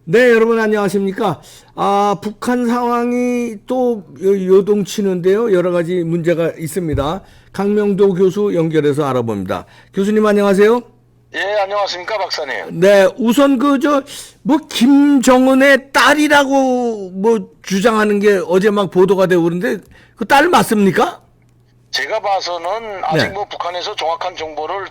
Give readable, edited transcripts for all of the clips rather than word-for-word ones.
네, 여러분 안녕하십니까? 북한 상황이 또 요동치는데요. 여러 가지 문제가 있습니다. 강명도 교수 연결해서 알아봅니다. 교수님 안녕하세요. 예, 안녕하십니까, 박사님. 네, 우선 김정은의 딸이라고 주장하는 게 어제 막 보도가 되고 그런데 그 딸 맞습니까? 제가 봐서는 아직 네. 북한에서 정확한 정보를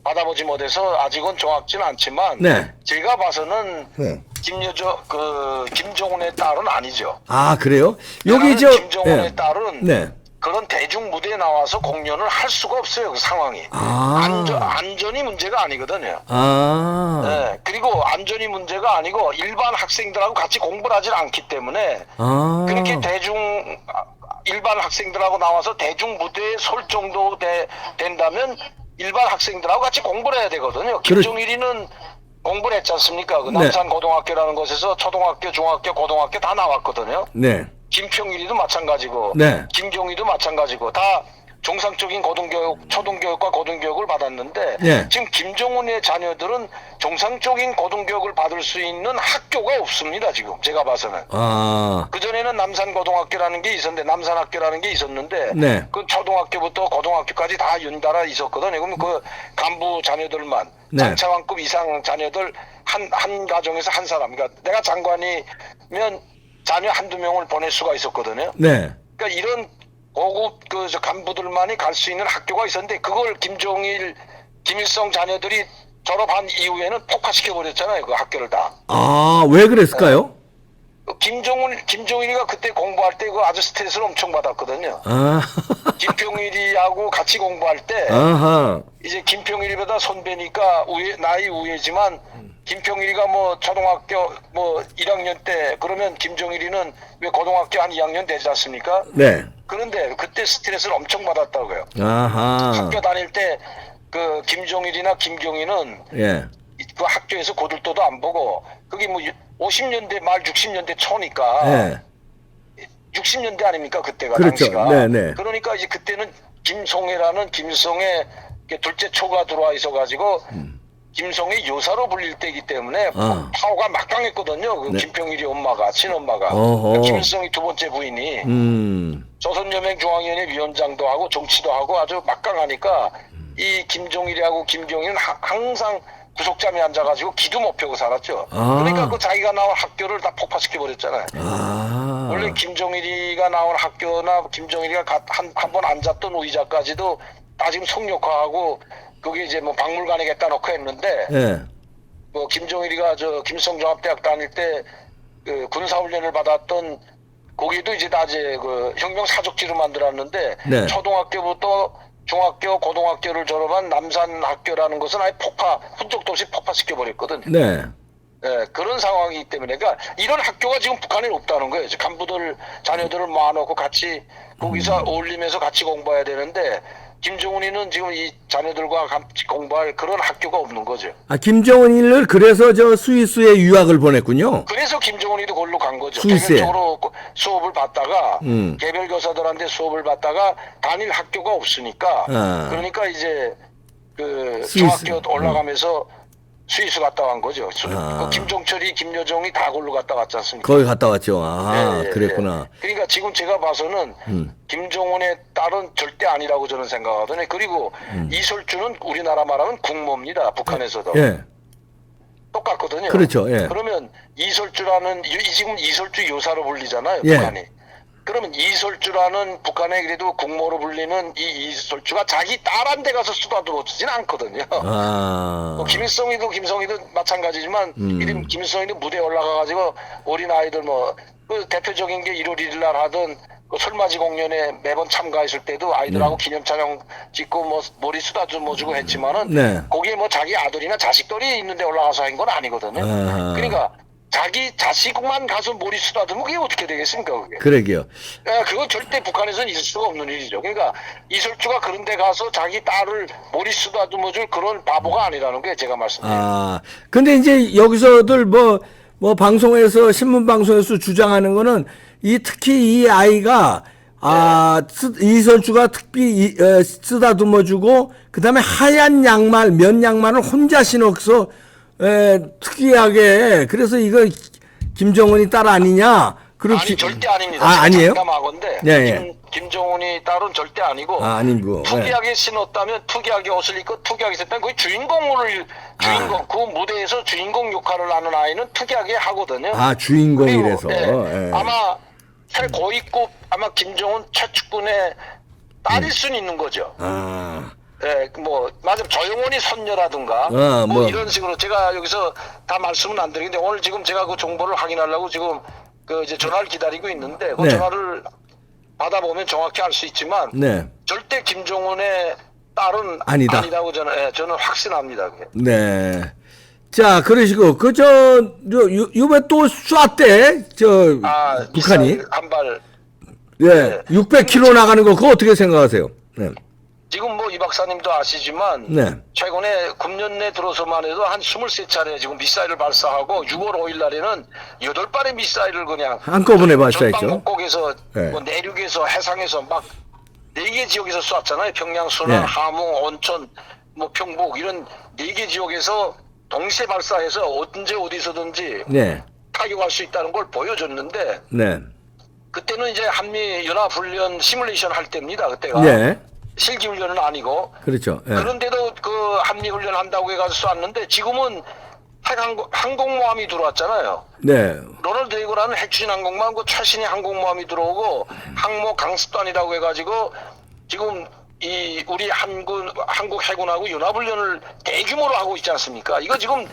받아보지 못해서 아직은 정확지는 않지만, 네. 제가 봐서는 네. 김정은의 딸은 아니죠. 아, 그래요? 김정은의 네. 딸은 네. 그런 대중 무대에 나와서 공연을 할 수가 없어요, 그 상황이. 아. 안전이 문제가 아니거든요. 아. 네, 그리고 안전이 문제가 아니고 일반 학생들하고 같이 공부를 하질 않기 때문에 아. 그렇게 일반 학생들하고 나와서 대중 무대에 설 정도 된다면 일반 학생들하고 같이 공부를 해야 되거든요. 김정일이는 공부를 했지 않습니까? 그 네. 남산 고등학교라는 곳에서 초등학교, 중학교, 고등학교 다 나왔거든요. 네. 김평일이도 마찬가지고, 네. 김종희도 마찬가지고 다 정상적인 고등교육, 초등교육과 고등교육을 받았는데 네. 지금 김정은의 자녀들은 정상적인 고등교육을 받을 수 있는 학교가 없습니다. 지금 제가 봐서는. 아. 그전에는 남산고등학교라는 게 있었는데 남산학교라는 게 있었는데 네. 그 초등학교부터 고등학교까지 다 연달아 있었거든요. 그러면 그 간부 자녀들만 네. 장차관급 이상 자녀들 한 가정에서 한 사람. 그러니까 내가 장관이면 자녀 한두 명을 보낼 수가 있었거든요. 네. 그러니까 이런 고급 간부들만이 갈 수 있는 학교가 있었는데 그걸 김일성 자녀들이 졸업한 이후에는 폭파시켜 버렸잖아요. 그 학교를 다. 아, 왜 그랬을까요? 김종일이가 그때 공부할 때 그 아주 스트레스를 엄청 받았거든요. 아. 김평일이하고 같이 공부할 때 아하. 이제 김평일이보다 선배니까 나이 우회지만 김평일이가 초등학교 1학년 때 그러면 김종일이는 왜 고등학교 한 2학년 되지 않습니까? 네. 그런데 그때 스트레스를 엄청 받았다고요. 아하. 학교 다닐 때 그 김종일이나 김경희는 예. 그 학교에서 고들도도 안 보고 그게 50년대 말 60년대 초니까 예. 60년대 아닙니까 그때가 그렇죠. 당시가. 네네. 그러니까 이제 그때는 김송애라는 김일성의 둘째 초가 들어와 있어가지고 김송애 여사로 불릴 때이기 때문에 파워가 막강했거든요. 그 네. 김평일이 엄마가 친엄마가 어허. 김일성이 두 번째 부인이 조선여맹중앙위원회 위원장도 하고 정치도 하고 아주 막강하니까 이 김종일이하고 김경희는 항상 구속잠에 앉아가지고 기도 못 펴고 살았죠. 아. 그러니까 그 자기가 나온 학교를 다 폭파시켜 버렸잖아요. 아. 원래 김종일이가 나온 학교나 김종일이가 한 번 앉았던 의자까지도 다 지금 성역화하고 그게 이제 박물관에 갖다 놓고 했는데 예. 김종일이가 김성종합대학 다닐 때 그 군사훈련을 받았던 거기도 이제 다 이제 그 혁명 사족지로 만들었는데 네. 초등학교부터 중학교, 고등학교를 졸업한 남산학교라는 것은 아예 흔적도 없이 폭파시켜 버렸거든요. 네. 예, 그런 상황이기 때문에, 그러니까 이런 학교가 지금 북한에 없다는 거예요. 간부들, 자녀들을 모아놓고 같이 거기서 어울리면서 같이 공부해야 되는데, 김정은이는 지금 이 자녀들과 같이 공부할 그런 학교가 없는 거죠. 아, 김정은이를 그래서 스위스에 유학을 보냈군요. 그래서 김정은이도 거기로 간 거죠. 스위스에. 개별적으로 수업을 받다가, 음. 개별 교사들한테 수업을 받다가 다닐 학교가 없으니까, 아. 그러니까 이제 스위스. 중학교 올라가면서 스위스 갔다 간 거죠. 아. 김종철이, 김여정이 다 걸로 갔다 왔지 않습니까? 거기 갔다 왔죠. 아, 예, 예, 그랬구나. 예. 그러니까 지금 제가 봐서는 김정은의 딸은 절대 아니라고 저는 생각하거든요. 그리고 이설주는 우리나라 말하면 국모입니다. 북한에서도. 예. 똑같거든요. 그렇죠. 예. 그러면 지금 이설주 여사로 불리잖아요. 예. 북한이. 그러면 이설주라는 북한에 그래도 국모로 불리는 이 이설주가 자기 딸한테 가서 쓰다듬어주진 않거든요. 아. 김일성이도 김성이도 마찬가지지만 이름 김일성이도 무대에 올라가가지고 어린 아이들 그 대표적인 게 1월 1일 날 하던 그 설맞이 공연에 매번 참가했을 때도 아이들하고 기념 촬영 찍고 머리 쓰다듬어주고 했지만은 네. 거기에 자기 아들이나 자식들이 있는데 올라가서 한 건 아니거든요. 아하. 그러니까 자기 자식만 가서 머리 쓰다듬으면 그게 어떻게 되겠습니까 그게? 그러게요. 그건 절대 북한에서는 있을 수가 없는 일이죠. 그러니까 이설주가 그런 데 가서 자기 딸을 머리 쓰다듬어줄 그런 바보가 아니라는 게 제가 말씀드려요. 아. 근데 이제 여기서들 방송에서, 신문 방송에서 주장하는 거는 특히 이 아이가 이설주가 특히 쓰다듬어주고 그다음에 하얀 양말, 면 양말을 혼자 신어서 특이하게 그래서 이거 김정은이 딸 아니냐? 아니 절대 아닙니다. 아, 아니에요? 장담하건데 예, 예. 김정은이 딸은 절대 아니고 아, 아니고. 특이하게 신었다면 특이하게 옷을 입고 특이하게 했다면 거의 주인공 그 무대에서 주인공 역할을 하는 아이는 특이하게 하거든요. 아, 주인공이라서. 그리고, 예. 아마 최고위급 아마 김정은 최측근의 딸일 수는 있는 거죠. 아, 예, 뭐 맞아 조영원이 선녀라든가 뭐. 뭐 이런 식으로 제가 여기서 다 말씀은 안 드리는데 오늘 지금 제가 그 정보를 확인하려고 지금 그 이제 전화를 기다리고 있는데 그 네. 전화를 받아보면 정확히 알 수 있지만 네. 절대 김정은의 딸은 아니다. 아니라고 저는 확신합니다. 그게. 네. 자, 그러시고, 요번에 또 쐈대, 북한이. 한발 예, 600km 나가는 거, 그거 어떻게 생각하세요? 네. 지금 뭐 이 박사님도 아시지만 네. 최근에 금년내 들어서만 해도 한 23차례 지금 미사일을 발사하고 6월 5일 날에는 8발의 미사일을 그냥 한꺼번에 발사했죠. 전방목곡에서 네. 뭐 내륙에서 해상에서 막 4개 지역에서 쐈잖아요. 평양, 순안, 네. 함흥, 온천, 뭐 평북 이런 4개 지역에서 동시에 발사해서 언제 어디서든지 네. 타격할 수 있다는 걸 보여줬는데 네. 그때는 이제 한미 연합훈련 시뮬레이션 할 때입니다. 그때가. 네. 실기 훈련은 아니고. 그렇죠. 예. 그런데도 그 한미 훈련 한다고 해가지고 쐈는데 지금은 항공모함이 들어왔잖아요. 네. 로널드 레이건하는 핵추진 항공모함 그 최신의 항공모함이 들어오고 항모 강습단이라고 해가지고 지금 이 우리 한국 해군하고 연합훈련을 대규모로 하고 있지 않습니까? 이거 지금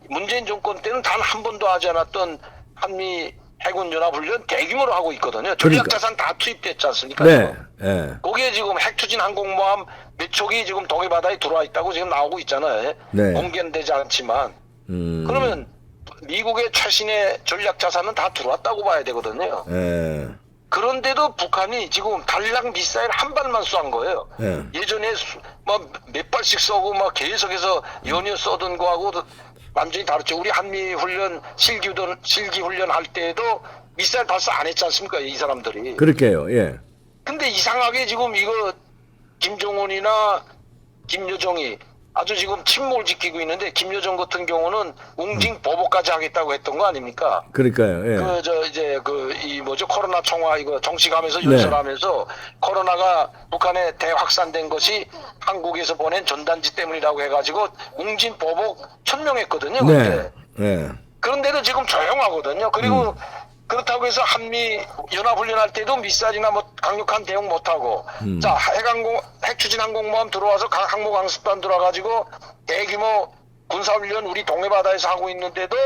문재인 정권 때는 단 한 번도 하지 않았던 한미 해군 연합훈련 대규모로 하고 있거든요. 전략자산 다 투입됐지 않습니까? 네. 지금? 예. 거기에 지금 핵추진 항공모함 몇 척이 지금 동해 바다에 들어와 있다고 지금 나오고 있잖아요. 네. 공개는 되지 않지만. 그러면 미국의 최신의 전략자산은 다 들어왔다고 봐야 되거든요. 예. 그런데도 북한이 지금 달랑 미사일 한 발만 쏜 거예요. 네. 예전에 막 몇 발씩 쏘고 막 계속해서 연이어 쏘던 거하고 완전히 다르죠. 우리 한미 훈련 실기 훈련 할 때에도 미사일 발사 안 했지 않습니까? 이 사람들이. 그렇게요. 예. 근데 이상하게 지금 이거 김정은이나 김여정이 아주 지금 침묵을 지키고 있는데 김여정 같은 경우는 웅징 보복까지 하겠다고 했던 거 아닙니까? 그러니까요. 예. 코로나 총화 이거 정식하면서 네. 연설하면서 코로나가 북한에 대확산된 것이 한국에서 보낸 전단지 때문이라고 해가지고 웅진 보복 천명했거든요. 네. 그때. 예. 그런데도 지금 조용하거든요. 그리고 그렇다고 해서 한미 연합훈련할 때도 미사일이나 뭐 강력한 대응 못하고 자 핵추진 항공모함 들어와서 항모 강습단 들어와가지고 대규모 군사훈련 우리 동해바다에서 하고 있는데도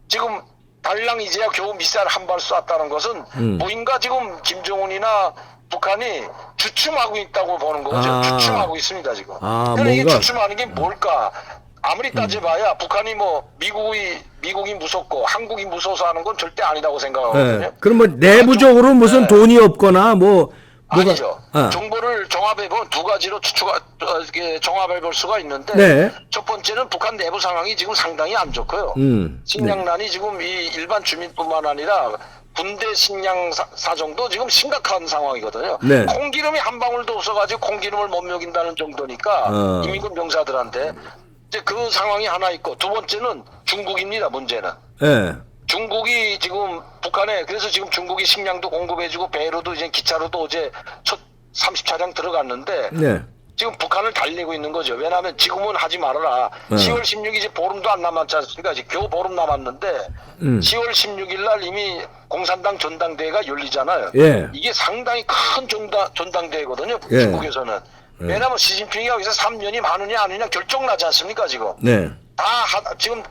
지금 달랑 이제야 겨우 미사일 한 발 쐈다는 것은 뭐인가 지금 김정은이나 북한이 주춤하고 있다고 보는 거죠. 아. 주춤하고 있습니다 지금. 아, 그런데 이게 뭔가- 주춤하는 게 뭘까? 아무리 따져봐야 북한이 뭐 미국이 무섭고 한국이 무서워서 하는 건 절대 아니라고 생각하거든요. 예. 그럼 뭐 내부적으로 무슨 네. 돈이 없거나 뭐가 아니죠. 아. 정보를 종합해보면 두 가지로 이렇게 종합해볼 수가 있는데 네. 첫 번째는 북한 내부 상황이 지금 상당히 안 좋고요. 식량난이 지금 이 일반 주민뿐만 아니라 군대 식량 사정도 지금 심각한 상황이거든요. 네. 콩기름이 한 방울도 없어가지고 콩기름을 못 먹인다는 정도니까 이민군 병사들한테 이제 그 상황이 하나 있고 두 번째는 중국입니다. 문제는. 예. 중국이 지금 북한에 그래서 지금 중국이 식량도 공급해주고 배로도 이제 기차로도 어제 첫 30차량 들어갔는데 네. 지금 북한을 달래고 있는 거죠. 왜냐하면 지금은 하지 말아라. 10월 16일 이제 보름도 안 남았지 않습니까? 이제 겨우 보름 남았는데 10월 16일 날 이미 공산당 전당대회가 열리잖아요. 예. 이게 상당히 큰 전당대회거든요. 예. 중국에서는. 왜냐하면 시진핑이 여기서 3년이 많으냐 아니냐 결정나지 않습니까 지금. 네. 지금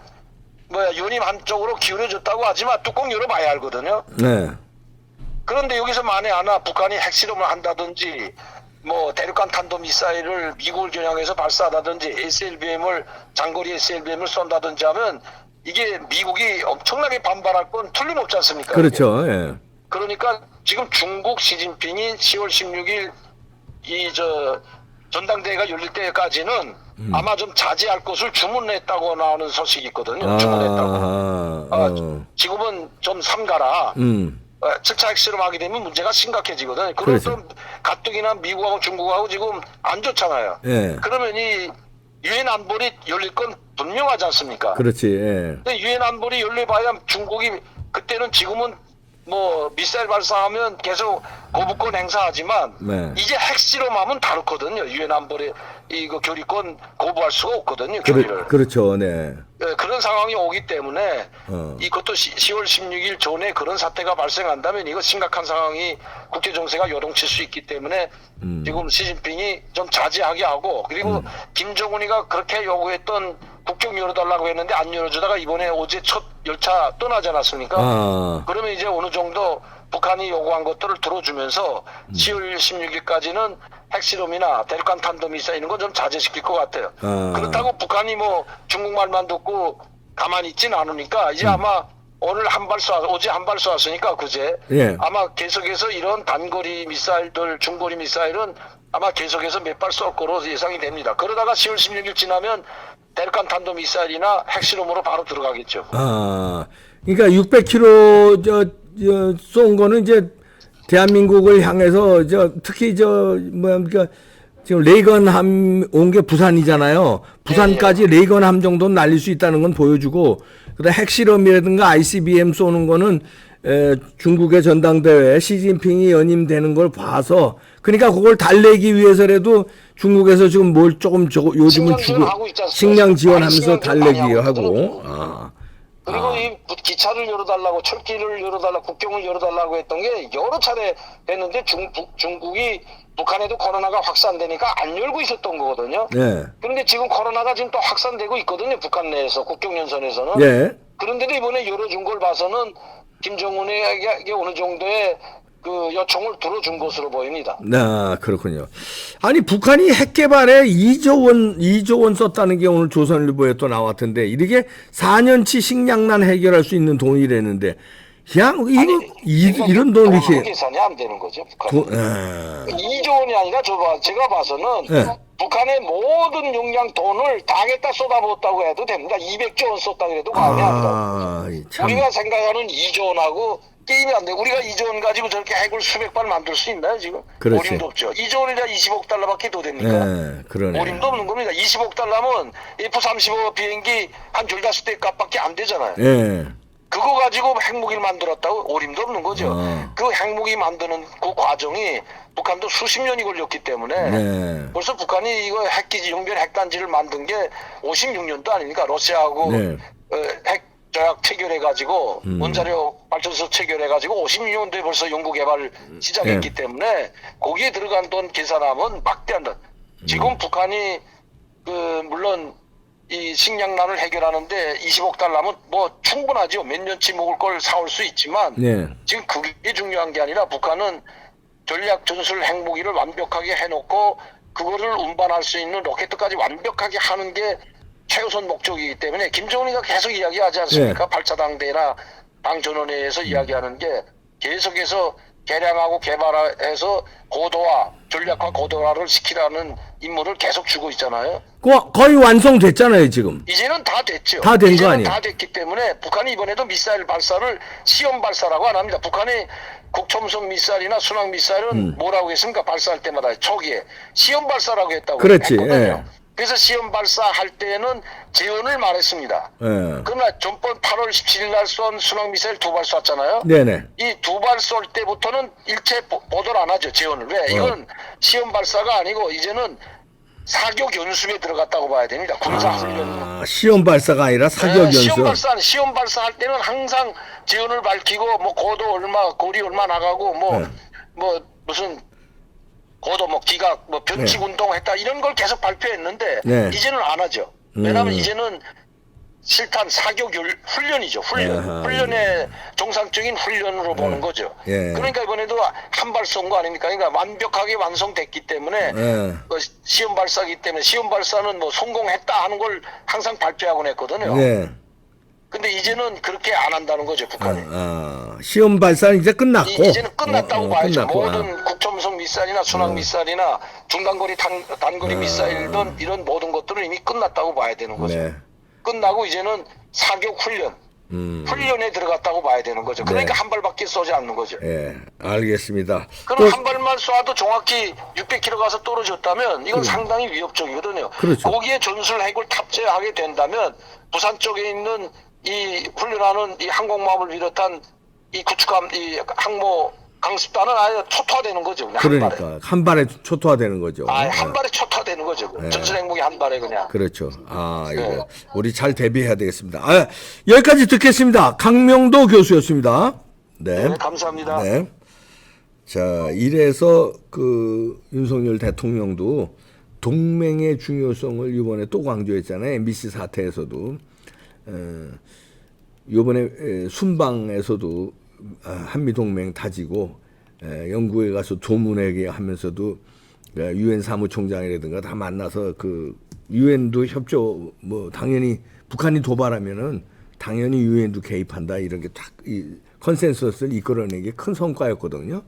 연임 한쪽으로 기울어졌다고 하지만 뚜껑 열어봐야 알거든요. 네. 그런데 여기서 만에 하나 북한이 핵실험을 한다든지 뭐 대륙간 탄도미사일을 미국을 겨냥해서 발사하다든지 장거리 SLBM을 쏜다든지 하면 이게 미국이 엄청나게 반발할 건 틀림없지 않습니까? 그렇죠. 예. 그러니까 지금 중국 시진핑이 10월 16일 전당대회가 열릴 때까지는 아마 좀 자제할 것을 주문했다고 나오는 소식이 있거든요. 주문했다고. 지금은 좀 삼가라. 7차 핵실험하게 되면 문제가 심각해지거든요. 그리고 그렇죠. 또 가뜩이나 미국하고 중국하고 지금 안 좋잖아요. 예. 그러면 이 유엔 안보리 열릴 건 분명하지 않습니까? 그렇지. 예. 근데 유엔 안보리 열려봐야 중국이 그때는 지금은 뭐 미사일 발사하면 계속 거부권 행사하지만 네. 이제 핵실험하면 다르거든요. 유엔 안보리 이거 교리권 거부할 수가 없거든요. 교리를. 그렇죠. 네. 네, 그런 상황이 오기 때문에 이것도 10월 16일 전에 그런 사태가 발생한다면 이거 심각한 상황이 국제 정세가 요동칠 수 있기 때문에 지금 시진핑이 좀 자제하게 하고 그리고 김정은이가 그렇게 요구했던 국경 열어달라고 했는데 안 열어주다가 이번에 어제 첫 열차 떠나지 않았습니까? 그러면 이제 어느 정도 북한이 요구한 것들을 들어주면서 10월 16일까지는 핵실험이나 대륙간 탄도미사일 이런 건 좀 자제시킬 것 같아요. 그렇다고 북한이 뭐 중국말만 듣고 가만히 있진 않으니까 이제 아마 오늘 한 발 어제 한 발 쏘았으니까 그제 예. 아마 계속해서 이런 단거리 미사일들 중거리 미사일은 아마 계속해서 몇 발 쏠 거로 예상이 됩니다. 그러다가 10월 16일 지나면 대륙간 탄도미사일이나 핵실험으로 바로 들어가겠죠. 그러니까 600km 쏜 거는 이제 대한민국을 향해서 특히 그러니까 지금 레이건함 온 게 부산이잖아요. 부산까지 레이건함 정도는 날릴 수 있다는 건 보여주고, 그다음 핵실험이라든가 ICBM 쏘는 거는 중국의 전당대회에 시진핑이 연임되는 걸 봐서, 그러니까 그걸 달래기 위해서라도 중국에서 지금 뭘 조금 요즘은 주고 식량 지원하면서 달래기 하고. 그리고 이 기차를 열어달라고 철길을 열어달라고 국경을 열어달라고 했던 게 여러 차례 했는데 중국이 북한에도 코로나가 확산되니까 안 열고 있었던 거거든요. 네. 그런데 지금 코로나가 지금 또 확산되고 있거든요. 북한 내에서 국경 연선에서는. 네. 그런데도 이번에 열어준 걸 봐서는 김정은에게 어느 정도의 그 요청을 들어준 것으로 보입니다. 그렇군요. 아니, 북한이 핵 개발에 2조 원 썼다는 게 오늘 조선일보에 또 나왔던데, 이게 4년치 식량난 해결할 수 있는 돈이라는데, 그냥, 이런 돈 이렇게. 계산이 안 되는 거죠, 북한. 2조 원이 아니라 제가 봐서는 북한의 모든 용량 돈을 당에다 쏟아부었다고 해도 됩니다. 200조 원 썼다고 해도 과언이 아니다. 우리가 생각하는 2조 원하고 게임이 안 돼. 우리가 2조 원 가지고 저렇게 핵을 수백 발 만들 수 있나요, 지금? 그렇지. 어림도 없죠. 2조 원이라 20억 달러밖에 더 됩니까? 네, 그러네. 어림도 없는 겁니다. 20억 달러면 F-35 비행기 한 15대 값밖에 안 되잖아요. 네. 그거 가지고 핵무기를 만들었다고? 어림도 없는 거죠. 그 핵무기 만드는 그 과정이 북한도 수십 년이 걸렸기 때문에 벌써 북한이 이거 핵기지 용변 핵단지를 만든 게 56년도 아닙니까? 러시아하고 핵 조약 체결해가지고 원자력 발전소 체결해가지고 56년도에 벌써 연구 개발을 시작했기 때문에 거기에 들어간 돈 계산하면 막대한 돈. 지금 북한이 물론 이 식량난을 해결하는데 20억 달러면 뭐 충분하죠. 몇 년치 먹을 걸 사올 수 있지만 지금 그게 중요한 게 아니라 북한은 전략 전술 핵무기를 완벽하게 해놓고 그거를 운반할 수 있는 로켓까지 완벽하게 하는 게 최우선 목적이기 때문에 김정은이가 계속 이야기하지 않습니까? 8차 당대나 당 전원회에서 이야기하는 게 계속해서 개량하고 개발해서 고도화, 전략화 고도화를 시키라는 임무를 계속 주고 있잖아요. 거의 완성됐잖아요, 지금. 이제는 다 됐죠. 다 된 거 이제는 아니에요? 다 됐기 때문에 북한이 이번에도 미사일 발사를 시험 발사라고 안 합니다. 북한이 국첨성 미사일이나 순항 미사일은 뭐라고 했습니까? 발사할 때마다 초기에 시험 발사라고 했다고 그렇지. 했거든요. 그래서 시험 발사할 때는 재원을 말했습니다. 그러나 전번 8월 17일 날 쏜 순항 미사일 2발 쐈잖아요. 네네. 이 2발 쏠 때부터는 일체 보도를 안 하죠. 재원을. 왜? 이건 시험 발사가 아니고 이제는 사격 연습에 들어갔다고 봐야 됩니다. 군사 훈련. 시험 발사가 아니라 사격 연습. 시험 발사할 때는 항상 재원을 밝히고 뭐 고도 얼마, 거리 얼마 나가고 뭐 무슨 고도 뭐 기각 뭐 변칙 운동했다 이런 걸 계속 발표했는데 이제는 안 하죠. 왜냐하면 이제는 실탄 사격 훈련이죠. 훈련의 정상적인 훈련으로 보는 거죠. 그러니까 이번에도 한 발 쏜 거 아닙니까? 그러니까 완벽하게 완성됐기 때문에 시험 발사기 때문에 시험 발사는 뭐 성공했다 하는 걸 항상 발표하곤 했거든요. 근데 이제는 그렇게 안 한다는 거죠, 북한이. 시험 발사는 이제 끝났고. 이제는 끝났다고 봐야죠. 모든 국첨성 미사일이나 순항 미사일이나 중단거리 단거리 미사일이든 이런 모든 것들은 이미 끝났다고 봐야 되는 거죠. 끝나고 이제는 사격 훈련. 훈련에 들어갔다고 봐야 되는 거죠. 그러니까 한 발밖에 쏘지 않는 거죠. 알겠습니다. 그럼 한 발만 쏴도 정확히 600km 가서 떨어졌다면 이건 상당히 위협적이거든요. 그렇죠. 거기에 전술 핵을 탑재하게 된다면 부산 쪽에 있는 이 훈련하는 이 항공모함을 비롯한 이 구축함, 이 항모 강습단은 아예 초토화되는 거죠. 그냥 한 발에. 그러니까 한 발에 초토화되는 거죠. 아예 한 발에 초토화되는 거죠. 전술 행복이 한 발에 그냥. 그렇죠. 이거 우리 잘 대비해야 되겠습니다. 여기까지 듣겠습니다. 강명도 교수였습니다. 네. 네, 감사합니다. 네. 자, 이래서 그 윤석열 대통령도 동맹의 중요성을 이번에 또 강조했잖아요. MBC 사태에서도. 이번에 순방에서도 한미 동맹 다지고 영국에 가서 조문회계 하면서도 유엔 사무총장이라든가 다 만나서 그 유엔도 협조 뭐 당연히 북한이 도발하면은 당연히 유엔도 개입한다 이런 게 딱 이 컨센서스를 이끌어내기 큰 성과였거든요.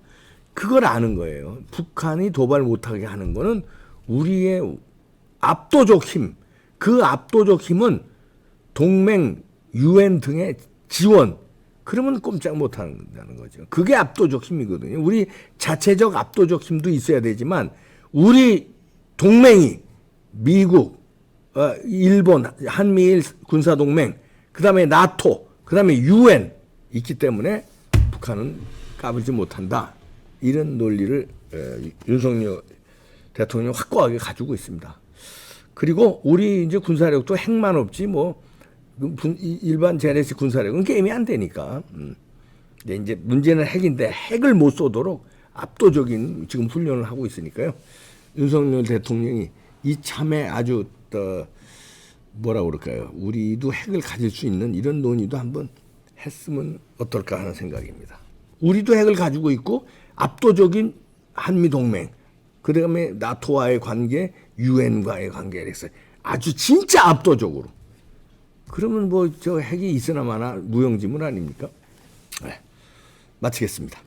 그걸 아는 거예요. 북한이 도발 못하게 하는 거는 우리의 압도적 힘, 그 압도적 힘은 동맹, 유엔 등의 지원, 그러면 꼼짝 못한다는 거죠. 그게 압도적 힘이거든요. 우리 자체적 압도적 힘도 있어야 되지만 우리 동맹이 미국, 일본, 한미일 군사동맹, 그 다음에 나토, 그 다음에 유엔 있기 때문에 북한은 까불지 못한다. 이런 논리를 윤석열 대통령이 확고하게 가지고 있습니다. 그리고 우리 이제 군사력도 핵만 없지 뭐 일반 제네식 군사력은 게임이 안 되니까. 근데 이제 문제는 핵인데 핵을 못 쏘도록 압도적인 지금 훈련을 하고 있으니까요. 윤석열 대통령이 이참에 아주 뭐라 그럴까요? 우리도 핵을 가질 수 있는 이런 논의도 한번 했으면 어떨까 하는 생각입니다. 우리도 핵을 가지고 있고 압도적인 한미 동맹, 그 다음에 나토와의 관계, 유엔과의 관계를 했어요. 아주 진짜 압도적으로. 그러면 뭐 저 핵이 있으나 마나 무용지물 아닙니까? 네. 마치겠습니다.